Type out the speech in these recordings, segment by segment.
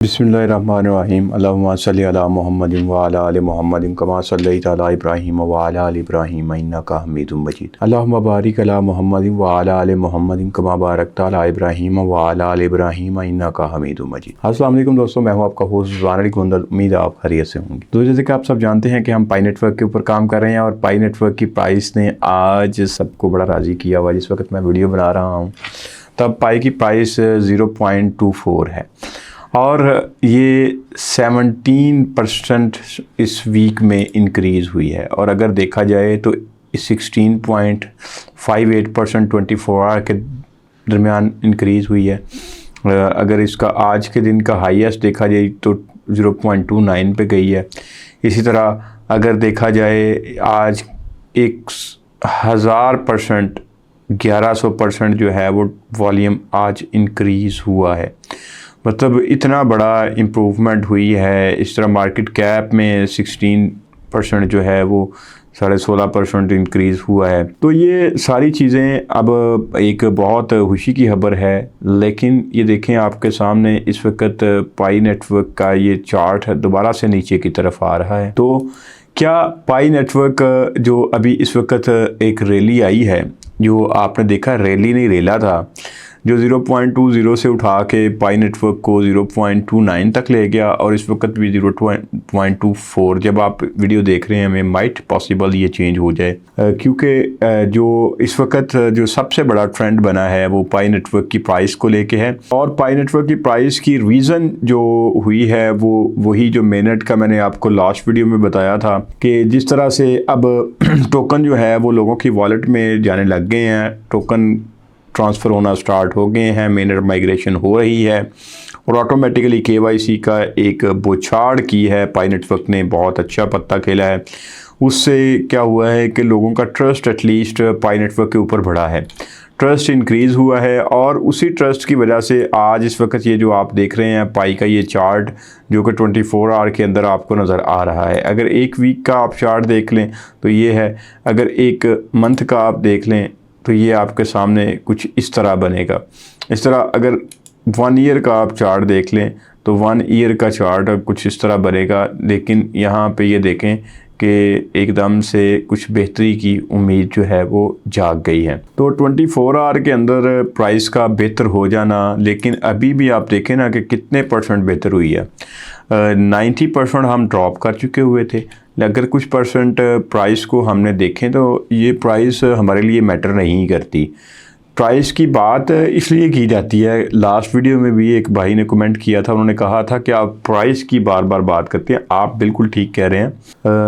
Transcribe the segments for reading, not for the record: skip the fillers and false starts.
बिस्मिल्लाहिर्रहमानिर्रहीम अल्लाहुम्मा सल्लि अला मुहम्मदिन व अला आलि मुहम्मदिन कमा सल्लैता अला इब्राहीम व अला आलि इब्राहीम इन्नका हमीदुम मजीद। अल्लाहुम्मा बारिक अला मुहम्मदिन व अला आलि मुहम्मदिन कमा बारकता अला इब्राहीम व अला आलि इब्राहीम इन्नका हमीदुम मजीद। अस्सलाम वालेकुम दोस्तों, मैं हूं आपका होस्ट रिजवान अली गोंदल। उम्मीद है आप खैरियत से होंगे। तो जैसे कि आप सब जानते हैं कि हम पाई नेटवर्क के ऊपर काम कर रहे हैं और पाई नेटवर्क की प्राइस ने आज सबको बड़ा राज़ी किया हुआ। जिस वक्त मैं वीडियो बना रहा हूँ तब पाई की प्राइस 0.24 है और ये 17% इस वीक में इंक्रीज़ हुई है। और अगर देखा जाए तो 16.58% 24 आवर के दरमियान इंक्रीज़ हुई है। अगर इसका आज के दिन का हाईएस्ट देखा जाए तो 0.29 पे गई है। इसी तरह अगर देखा जाए आज 1000% 1100% जो है वो वॉल्यूम आज इंक्रीज़ हुआ है। मतलब इतना बड़ा इम्प्रूवमेंट हुई है। इस तरह मार्केट कैप में 16% जो है वो 16.5% इंक्रीज़ हुआ है। तो ये सारी चीज़ें अब एक बहुत खुशी की खबर है। लेकिन ये देखें आपके सामने इस वक्त पाई नेटवर्क का ये चार्ट है दोबारा से नीचे की तरफ आ रहा है। तो क्या पाई नेटवर्क जो अभी इस वक्त एक रैली आई है, जो आपने देखा रैली नहीं रेला था, जो 0.20 से उठा के पाई नेटवर्क को 0.29 तक ले गया और इस वक्त भी 0.24 जब आप वीडियो देख रहे हैं हमें माइट पॉसिबल ये चेंज हो जाए, क्योंकि जो इस वक्त जो सबसे बड़ा ट्रेंड बना है वो पाई नेटवर्क की प्राइस को लेके है। और पाई नेटवर्क की प्राइस की रीज़न जो हुई है वो वही जो मिनट का मैंने आपको लास्ट वीडियो में बताया था कि जिस तरह से अब टोकन जो है वो लोगों की वॉलेट में जाने लग गए हैं, टोकन ट्रांसफ़र होना स्टार्ट हो गए हैं, मेनर माइग्रेशन हो रही है और ऑटोमेटिकली KYC का एक बौछार की है। पाई नेटवर्क ने बहुत अच्छा पत्ता खेला है। उससे क्या हुआ है कि लोगों का ट्रस्ट एटलीस्ट पाई नेटवर्क के ऊपर बढ़ा है, ट्रस्ट इंक्रीज़ हुआ है और उसी ट्रस्ट की वजह से आज इस वक्त ये जो आप देख रहे हैं पाई का ये चार्ट जो कि 24 आवर के अंदर आपको नज़र आ रहा है। अगर एक वीक का आप चार्ट देख लें तो ये है, अगर एक मंथ का आप देख लें तो ये आपके सामने कुछ इस तरह बनेगा। इस तरह अगर 1 ईयर का आप चार्ट देख लें तो 1 ईयर का चार्ट कुछ इस तरह बनेगा। लेकिन यहाँ पे ये देखें कि एकदम से कुछ बेहतरी की उम्मीद जो है वो जाग गई है। तो 24 आवर के अंदर प्राइस का बेहतर हो जाना, लेकिन अभी भी आप देखें ना कि कितने % बेहतर हुई है। 90% हम ड्रॉप कर चुके हुए थे। अगर कुछ % प्राइस को हमने देखें तो ये प्राइस हमारे लिए मैटर नहीं करती। प्राइस की बात इसलिए की जाती है, लास्ट वीडियो में भी एक भाई ने कमेंट किया था, उन्होंने कहा था कि आप प्राइस की बार बार बात करते हैं। आप बिल्कुल ठीक कह रहे हैं,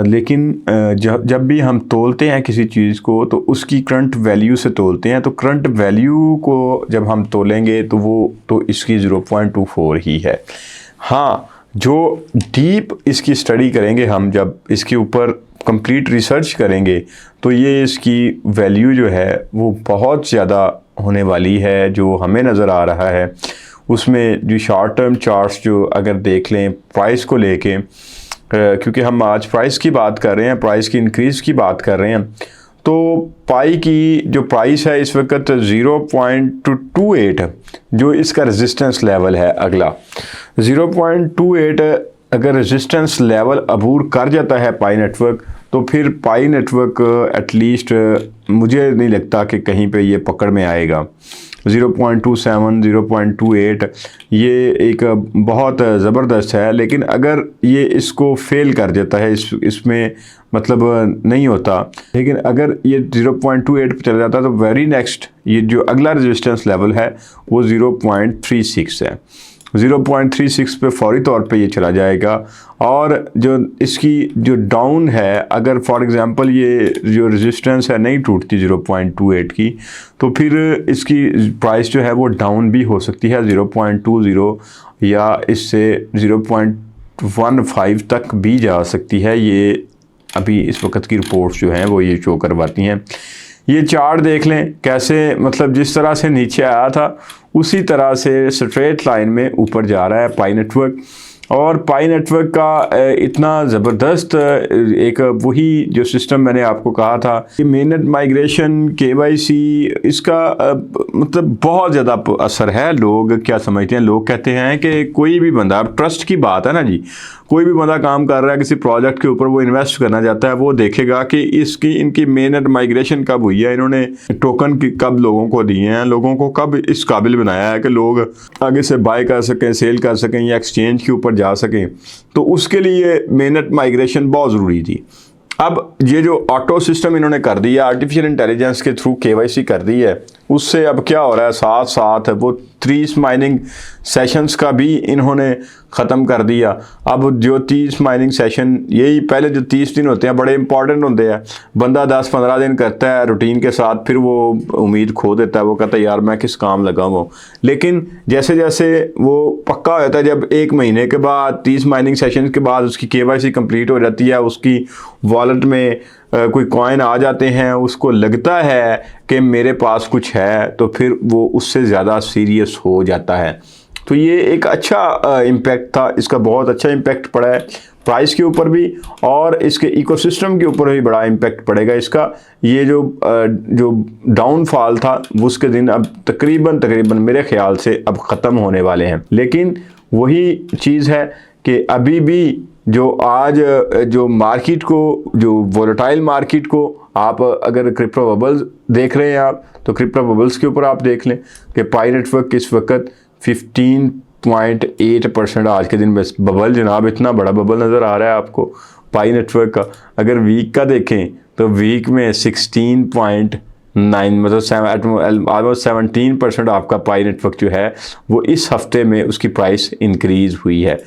लेकिन जब भी हम तोलते हैं किसी चीज़ को तो उसकी करंट वैल्यू से तोलते हैं। तो करंट वैल्यू को जब हम तोलेंगे तो वो तो इसकी 0.24 ही है। हाँ, जो डीप इसकी स्टडी करेंगे हम, जब इसके ऊपर कंप्लीट रिसर्च करेंगे तो ये इसकी वैल्यू जो है वो बहुत ज़्यादा होने वाली है। जो हमें नज़र आ रहा है उसमें जो शॉर्ट टर्म चार्ट्स जो अगर देख लें प्राइस को लेके, क्योंकि हम आज प्राइस की बात कर रहे हैं, प्राइस की इंक्रीज़ की बात कर रहे हैं, तो पाई की जो प्राइस है इस वक्त 0.28 जो इसका रेजिस्टेंस लेवल है, अगला 0.28 अगर रेजिस्टेंस लेवल अबूर कर जाता है पाई नेटवर्क तो फिर पाई नेटवर्क एटलीस्ट मुझे नहीं लगता कि कहीं पे ये पकड़ में आएगा। 0.27 0.28 ये एक बहुत ज़बरदस्त है। लेकिन अगर ये इसको फेल कर देता है, इसमें मतलब नहीं होता, लेकिन अगर ये 0.28 पे चला जाता है तो वेरी नेक्स्ट ये जो अगला रेजिस्टेंस लेवल है वो 0.36 है। 0.36 पे फौरी तौर पे ये चला जाएगा। और जो इसकी जो डाउन है, अगर फॉर एग्ज़ाम्पल ये जो रेजिस्टेंस है नहीं टूटती 0.28 की, तो फिर इसकी प्राइस जो है वो डाउन भी हो सकती है 0.20 या इससे 0.15 तक भी जा सकती है। ये अभी इस वक्त की रिपोर्ट्स जो हैं वो ये शो करवाती हैं। ये चार्ट देख लें कैसे, मतलब जिस तरह से नीचे आया था उसी तरह से स्ट्रेट लाइन में ऊपर जा रहा है पाई नेटवर्क। और पाई नेटवर्क का इतना ज़बरदस्त एक वही जो सिस्टम मैंने आपको कहा था कि मेननेट माइग्रेशन KYC इसका मतलब बहुत ज़्यादा असर है। लोग क्या समझते हैं, लोग कहते हैं कि कोई भी बंदा, अब ट्रस्ट की बात है ना जी, कोई भी बंदा काम कर रहा है किसी प्रोजेक्ट के ऊपर, वो इन्वेस्ट करना चाहता है, वो देखेगा कि इनकी मेननेट माइग्रेशन कब हुई है, इन्होंने टोकन कब लोगों को दिए हैं, लोगों को कब इस काबिल बनाया है कि लोग आगे से बाय कर सकें, सेल कर सकें या एक्सचेंज के ऊपर जा सकें। तो उसके लिए मेननेट माइग्रेशन बहुत ज़रूरी थी। अब ये जो ऑटो सिस्टम इन्होंने कर दिया, आर्टिफिशियल इंटेलिजेंस के थ्रू KYC कर दी है, उससे अब क्या हो रहा है, साथ साथ वो 30 माइनिंग सेशंस का भी इन्होंने ख़त्म कर दिया। अब जो 30 माइनिंग सेशन, यही पहले जो 30 दिन होते हैं बड़े इंपॉर्टेंट होते हैं, बंदा 10-15 दिन करता है रूटीन के साथ, फिर वो उम्मीद खो देता है, वो कहता है यार मैं किस काम लगा हूँ। लेकिन जैसे जैसे वो पक्का हो जाता है, जब 1 महीने के बाद 30 माइनिंग सेशन के बाद उसकी KYC कंप्लीट हो जाती है, उसकी वॉलेट में कोई कॉइन आ जाते हैं, उसको लगता है कि मेरे पास कुछ है, तो फिर वो उससे ज़्यादा सीरियस हो जाता है। तो ये एक अच्छा इम्पैक्ट था, इसका बहुत अच्छा इम्पैक्ट पड़ा है प्राइस के ऊपर भी, और इसके इकोसिस्टम के ऊपर भी बड़ा इम्पैक्ट पड़ेगा इसका। ये जो डाउनफॉल था उसके दिन अब तकरीबन मेरे ख्याल से अब ख़त्म होने वाले हैं। लेकिन वही चीज़ है कि अभी भी जो आज जो मार्केट को, जो वोलेटाइल मार्केट को, आप अगर क्रिप्टो बबल्स देख रहे हैं आप, तो क्रिप्टो बबल्स के ऊपर आप देख लें कि पाई नेटवर्क इस वक्त 15.8% आज के दिन बस बबल, जनाब इतना बड़ा बबल नज़र आ रहा है आपको पाई नेटवर्क का। अगर वीक का देखें तो वीक में 16.9 मतलब ऑलमोस्ट 17% आपका पाई नेटवर्क जो है वो इस हफ्ते में उसकी प्राइस इंक्रीज़ हुई है।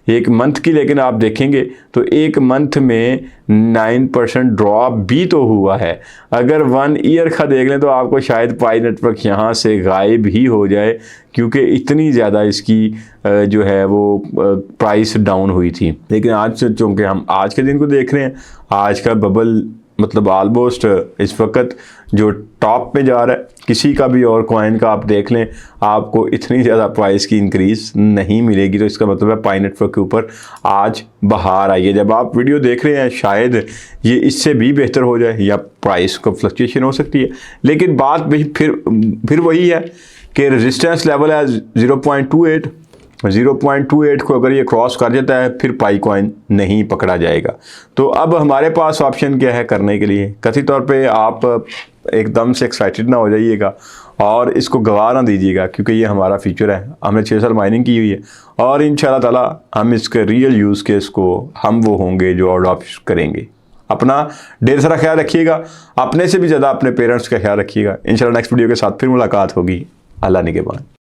एक मंथ की लेकिन आप देखेंगे तो एक मंथ में 9% ड्रॉप भी तो हुआ है। अगर 1 ईयर का देख लें तो आपको शायद पाई नेटवर्क यहाँ से गायब ही हो जाए, क्योंकि इतनी ज़्यादा इसकी जो है वो प्राइस डाउन हुई थी। लेकिन आज चूँकि हम आज के दिन को देख रहे हैं, आज का बबल मतलब ऑलमोस्ट इस वक्त जो टॉप पे जा रहा है, किसी का भी और कॉइन का आप देख लें आपको इतनी ज़्यादा प्राइस की इंक्रीज़ नहीं मिलेगी। तो इसका मतलब है पाई नेटवर्क के ऊपर आज बहार आई है। जब आप वीडियो देख रहे हैं शायद ये इससे भी बेहतर हो जाए या प्राइस को फ्लक्चुएशन हो सकती है, लेकिन बात भी फिर वही है कि रेजिस्टेंस लेवल है 0.28 को अगर ये क्रॉस कर जाता है फिर पाई कॉइन नहीं पकड़ा जाएगा। तो अब हमारे पास ऑप्शन क्या है करने के लिए? कथित तौर पे आप एकदम से एक्साइटेड ना हो जाइएगा और इसको गवा ना दीजिएगा, क्योंकि ये हमारा फ्यूचर है। हमने 6 साल माइनिंग की हुई है और इंशाल्लाह ताला हम इसके रियल यूज़ केस को हम वो होंगे जो अडॉप्ट करेंगे। अपना ढेर सारा ख्याल रखिएगा, अपने से भी ज़्यादा अपने पेरेंट्स का ख्याल रखिएगा। इंशाल्लाह नेक्स्ट वीडियो के साथ फिर मुलाकात होगी। अल्लाह निगहबान।